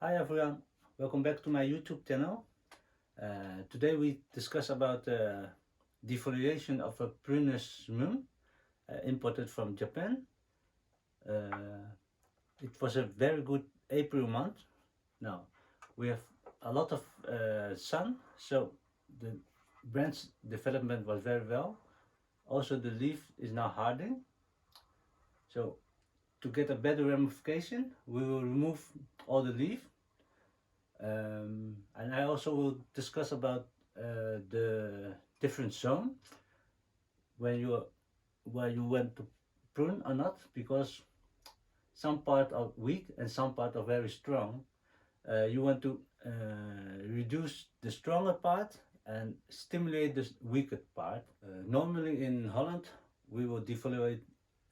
Hi everyone, welcome back to my YouTube channel. Today we discuss about the defoliation of a prunus mum imported from Japan. Uh, it was a very good April month. Now we have a lot of sun, so the branch development was very well. Also the leaf is now hardening. So to get a better ramification, we will remove all the leaf. And I also will discuss about the different zone when you where you want to prune or not, because some part are weak and some part are very strong. You want to reduce the stronger part and stimulate the weaker part. Normally in Holland we will defoliate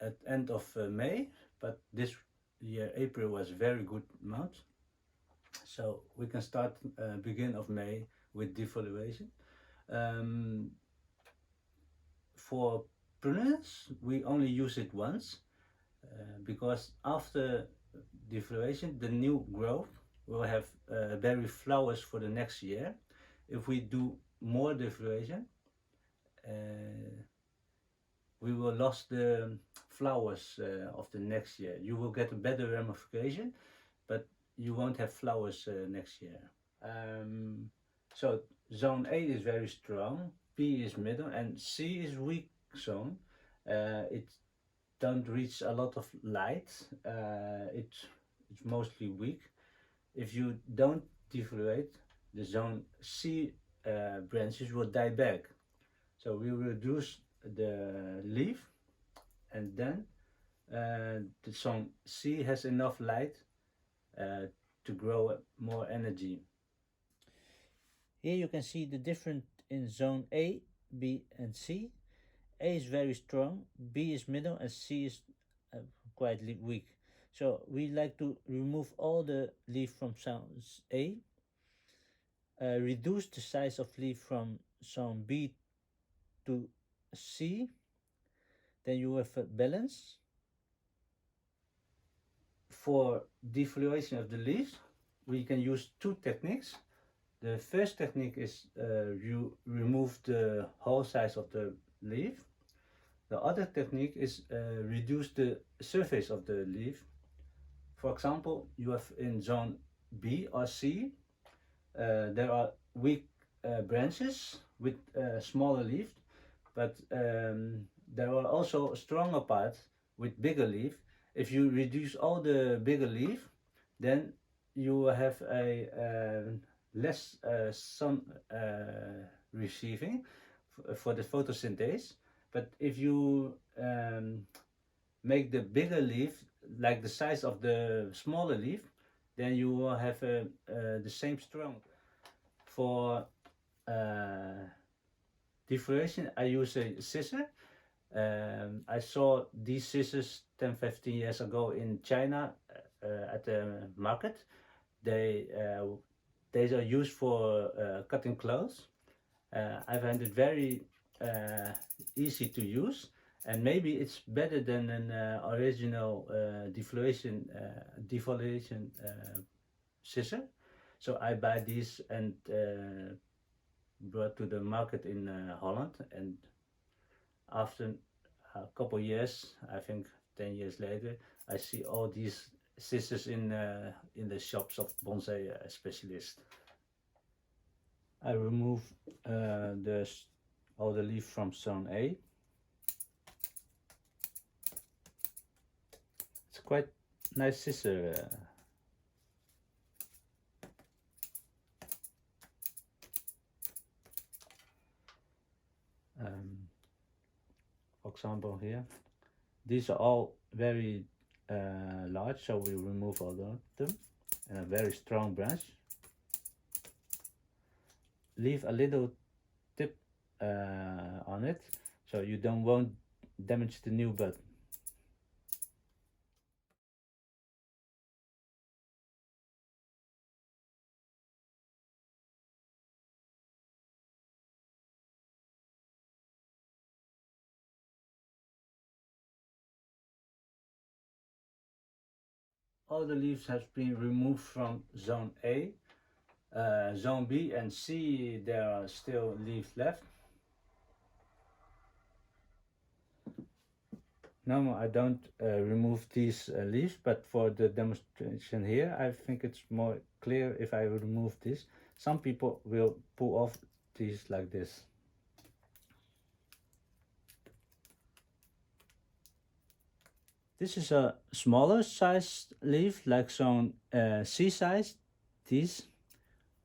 at end of May, but this year April was a very good month. So we can start beginning of May with defoliation. Um, for prunus, we only use it once because after defoliation, the new growth will have berry flowers for the next year. If we do more defoliation, we will lose the flowers of the next year. You will get a better ramification, but you won't have flowers next year. Um, so zone A is very strong, B is middle, and C is weak zone. It don't reach a lot of light. It's mostly weak. If you don't defoliate, the zone C branches will die back. So we reduce the leaf, and then the zone C has enough light to grow more energy. Here you can see the difference in zone A, B and C. A is very strong, B is middle and C is quite weak. So we like to remove all the leaf from zone A, reduce the size of leaf from zone B to C, then you have a balance. For defoliation of the leaves, we can use two techniques. The first technique is you remove the whole size of the leaf. The other technique is reduce the surface of the leaf. For example, you have in zone B or C, there are weak branches with smaller leaves, but there are also stronger parts with bigger leaf. If you reduce all the bigger leaf, then you will have a less sun receiving for the photosynthesis. But if you make the bigger leaf like the size of the smaller leaf, then you will have the same strength. For defoliation, I use a scissor. I saw these scissors 10-15 years ago in China at the market. They are used for cutting clothes. I find it very easy to use, and maybe it's better than an original defoliation scissor. So I buy these and brought to the market in Holland, and after a couple years, I think 10 years later, I see all these scissors in the shops of bonsai specialists. I remove all the leaf from zone A. It's quite nice scissor. For example here, these are all very large, so we remove all of them, and a very strong branch. Leave a little tip on it, so you won't damage the new bud. all the leaves have been removed from zone A. Zone B and C, there are still leaves left. No, I don't remove these leaves, but for the demonstration here, I think it's more clear if I remove this. Some people will pull off these like this. This is a smaller size leaf, like some C size, these,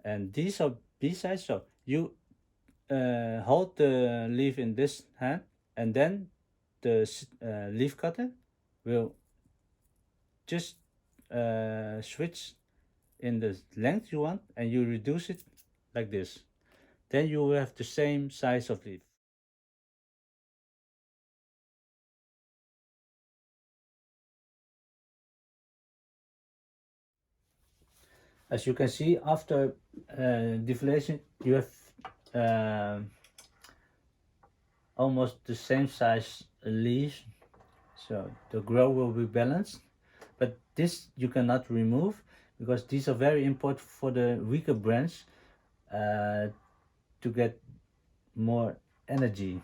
and these are B size. So you hold the leaf in this hand, and then the leaf cutter will just switch in the length you want, and you reduce it like this. Then you will have the same size of leaf. As you can see, after defoliation, you have almost the same size leaves, so the grow will be balanced. But this you cannot remove because these are very important for the weaker branch to get more energy.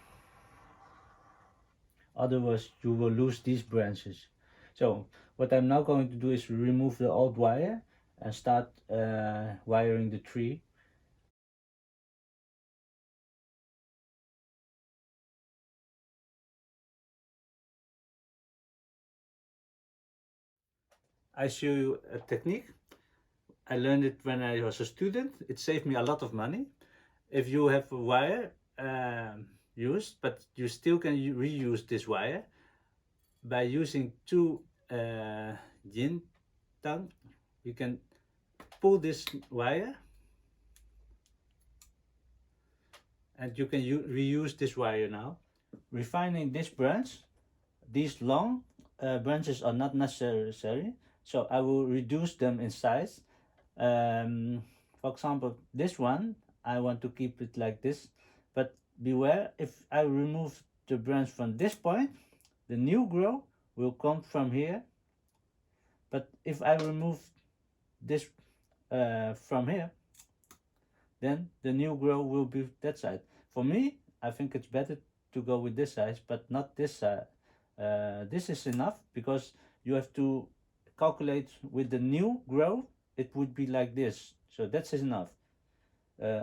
Otherwise you will lose these branches. So what I'm now going to do is remove the old wire and start wiring the tree. I show you a technique. I learned it when I was a student. It saved me a lot of money. If you have a wire used, but you still can reuse this wire by using two yin tang, you can pull this wire and you can reuse this wire now. Refining this branch, these long branches are not necessary, so I will reduce them in size. For example, this one, I want to keep it like this, but beware, if I remove the branch from this point, the new growth will come from here. But if I remove this from here, then the new growth will be that side. For me, I think it's better to go with this size, but not this side. This is enough because you have to calculate with the new growth, it would be like this. So that's enough.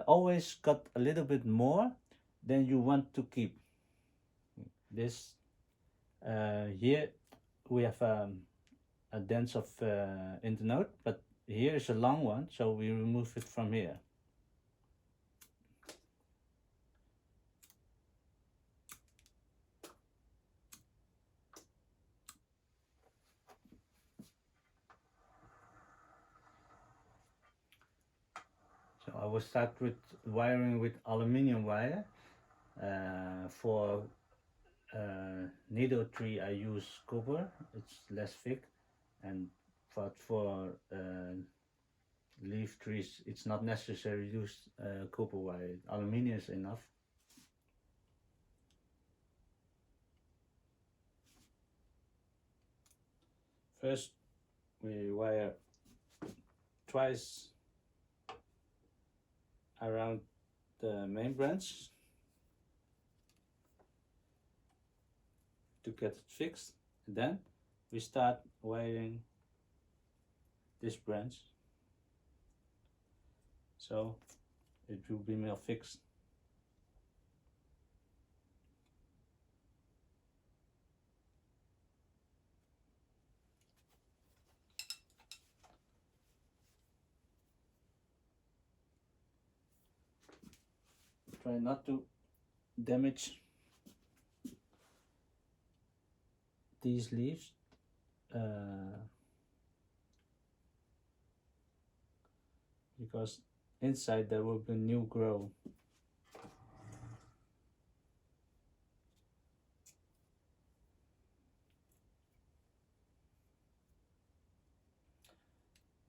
Always cut a little bit more than you want to keep. This here we have a dent of in the note, but here is a long one, so we remove it from here. So I will start with wiring with aluminium wire. For needle tree I use copper, it's less thick, and for leaf trees it's not necessary to use copper wire. Aluminium is enough. First we wire twice around the main branch to get it fixed. Then we start wiring this branch, so it will be more fixed. Try not to damage these leaves. Because inside there will be new growth.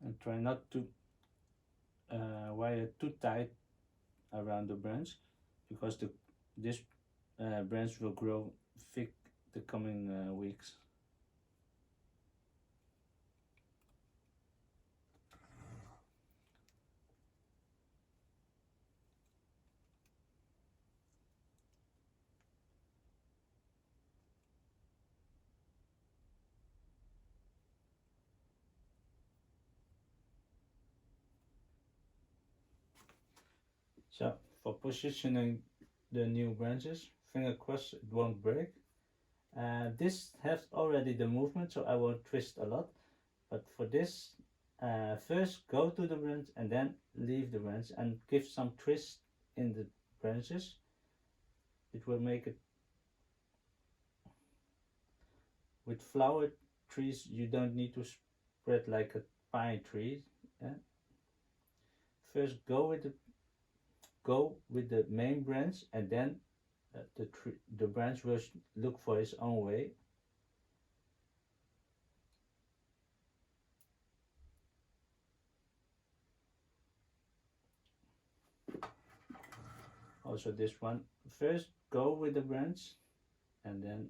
And try not to wire too tight around the branch, because this branch will grow thick the coming weeks. So for positioning the new branches, finger crossed it won't break. This has already the movement, so I won't twist a lot. But for this, first go to the branch and then leave the branch and give some twist in the branches. It will make it. With flower trees, you don't need to spread like a pine tree. Yeah? First go with the main branch, and then the branch will look for its own way. Also this one, first go with the branch and then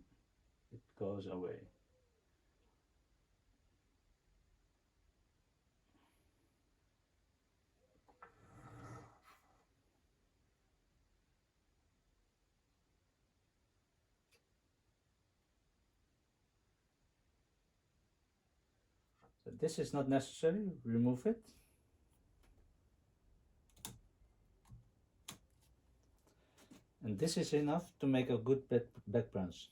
it goes away. So this is not necessary, remove it. And this is enough to make a good back branch.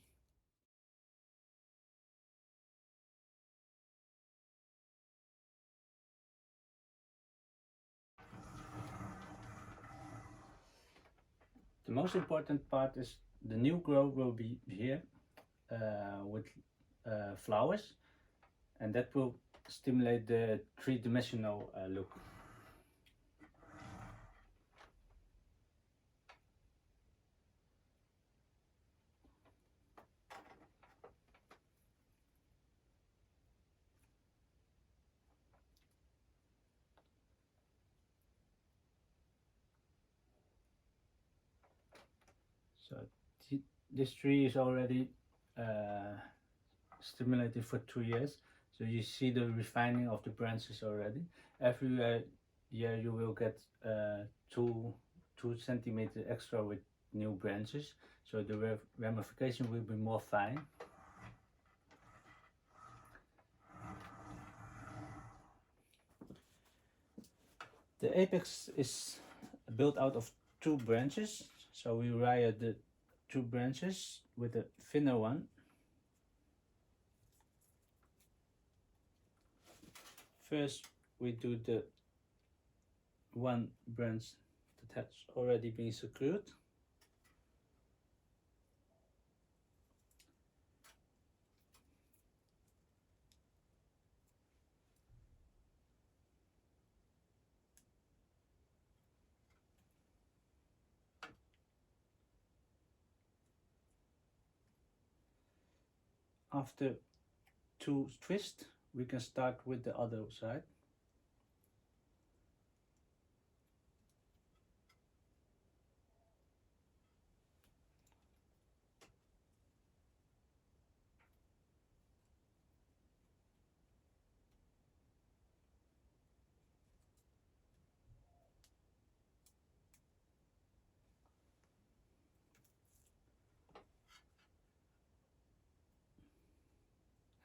The most important part is the new growth will be here with flowers, and that will stimulate the three-dimensional look. So this tree is already stimulated for 2 years. So you see the refining of the branches already. Every year you will get 2 centimeters extra with new branches. So the ramification will be more fine. The apex is built out of 2 branches. So we wire the 2 branches with a thinner one. First we do the one branch that has already been secured. After 2 twists, we can start with the other side.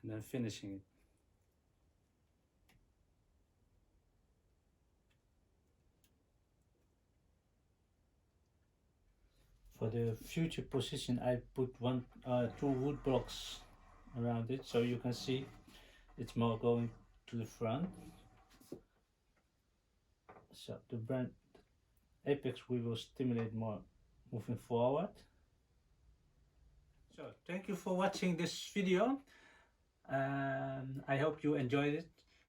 And then finishing it. For the future position, I put 2 wood blocks around it, so you can see it's more going to the front. So the apex we will stimulate more moving forward. So thank you for watching this video. I hope you enjoyed it.